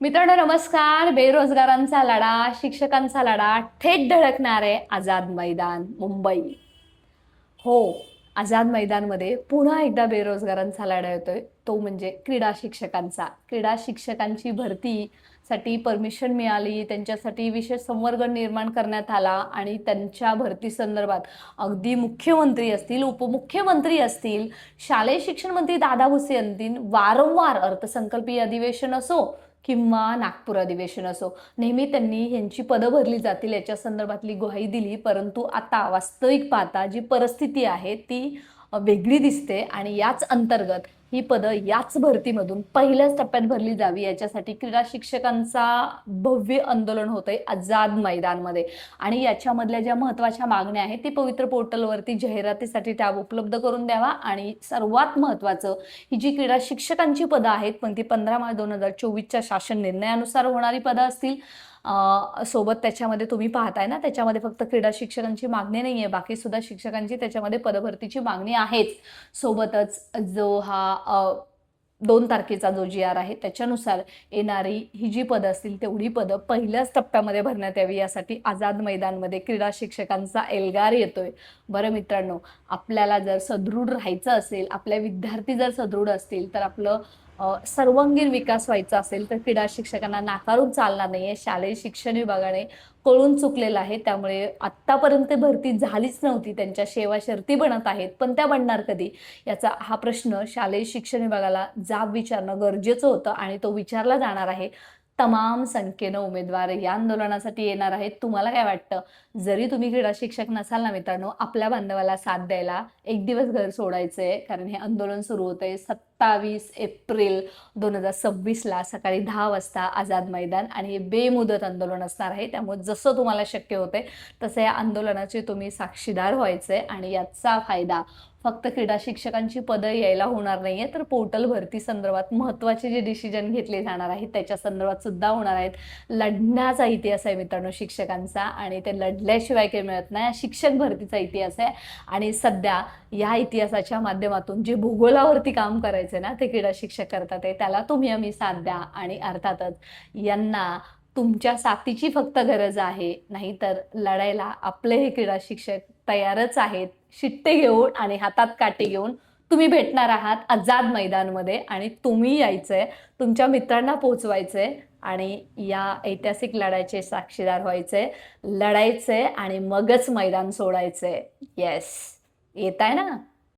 मित्रांनो नमस्कार. बेरोजगारांचा लढा, शिक्षकांचा लढा, थेट धडकणारे आझाद मैदान मुंबई. हो, आझाद मैदानमध्ये पुन्हा एकदा बेरोजगारांचा लढा येतोय. तो म्हणजे क्रीडा शिक्षकांचा. क्रीडा शिक्षकांची भरतीसाठी परमिशन मिळाली, त्यांच्यासाठी विशेष संवर्ग निर्माण करण्यात आला आणि त्यांच्या भरती संदर्भात अगदी मुख्यमंत्री असतील, उपमुख्यमंत्री असतील, शालेय शिक्षण मंत्री दादा भुसे यांनी वारंवार अर्थसंकल्पीय अधिवेशन असो किंवा नागपूर अधिवेशन असो, नेहमी त्यांनी यांची पदं भरली जातील याच्या संदर्भातली ग्वाही दिली. परंतु आता वास्तविक पाहता जी परिस्थिती आहे ती वेगळी दिसते आणि याच अंतर्गत ही पदं याच भरतीमधून पहिल्याच टप्प्यात भरली जावी याच्यासाठी क्रीडा शिक्षकांचा भव्य आंदोलन होतंय आझाद मैदानमध्ये. आणि याच्यामधल्या ज्या महत्त्वाच्या मागण्या आहेत ती पवित्र पोर्टलवरती जाहिरातीसाठी टॅब उपलब्ध करून द्यावा. आणि सर्वात महत्त्वाचं, ही जी क्रीडा शिक्षकांची पदं आहेत पण ती 15 मार्च 2024च्या शासन निर्णयानुसार होणारी पदं असतील. सोबत त्याच्यामध्ये तुम्ही पाहताय ना, त्याच्यामध्ये फक्त क्रीडा शिक्षकांची मागणी नाही आहे, बाकी सुद्धा शिक्षकांची त्याच्यामध्ये पदभरतीची मागणी आहेच. सोबतच जो हा 2 तारखेचा जो GR आहे त्याच्यानुसार येणारी ही जी पदं असतील तेवढी पदं पहिल्याच टप्प्यामध्ये भरण्यात यावी यासाठी आझाद मैदानमध्ये क्रीडा शिक्षकांचा एल्गार येतोय. बरं मित्रांनो, आपल्याला जर सदृढ राहायचं असेल, आपले विद्यार्थी जर सदृढ असतील तर आपलं सर्वांगीण विकास व्हायचा असेल तर क्रीडा शिक्षकांना नाकारून चालणार नाहीये. शालेय शिक्षण विभागाने कळून चुकलेलं आहे. त्यामुळे आत्तापर्यंत भरती झालीच नव्हती, त्यांच्या सेवा शर्ती बनत आहेत, पण त्या बनणार कधी याचा हा प्रश्न शालेय शिक्षण विभागाला जाब विचारणं गरजेचं होतं आणि तो विचारला जाणार आहे. तमाम संख्येनं उमेदवार या आंदोलनासाठी येणार आहेत. तुम्हाला काय वाटतं? जरी तुम्ही क्रीडा शिक्षक नसाल ना मित्रांनो, आपल्या बांधवाला साथ द्यायला एक दिवस घर सोडायचंय, कारण हे आंदोलन सुरू होतंय 27 एप्रिल 2026ला सकाळी 10 वाजता आझाद मैदान. आणि हे बेमुदत आंदोलन असणार आहे. त्यामुळे जसं तुम्हाला शक्य होतंय तसं या आंदोलनाचे तुम्ही साक्षीदार व्हायचंय. आणि याचा फायदा फक्त क्रीडा शिक्षकांची पदं यायला होणार नाहीये, तर पोर्टल भरती संदर्भात महत्त्वाचे जे डिसिजन घेतले जाणार आहेत त्याच्या संदर्भात सुद्धा होणार आहेत. लढण्याचा इतिहास आहे मित्रांनो शिक्षकांचा, आणि ते लढल्याशिवाय काही मिळत नाही. शिक्षक भरतीचा इतिहास आहे. आणि सध्या या इतिहासाच्या माध्यमातून जे भूगोलावरती काम करायचं ना ते क्रीडा शिक्षक करतात आहे. त्याला तुम्ही आम्ही साथ द्या. आणि अर्थातच यांना तुमच्या साथीची फक्त गरज आहे, नाहीतर लढायला आपले हे क्रीडा शिक्षक तयारच आहेत. शिट्टे घेऊन आणि हातात काठी घेऊन तुम्ही भेटणार आहात आझाद मैदानमध्ये. आणि तुम्ही यायचंय, तुमच्या मित्रांना पोचवायचंय आणि या ऐतिहासिक लढाईचे साक्षीदार व्हायचंय, लढायचंय आणि मगच मैदान सोडायचंय. येस, येत आहे ना?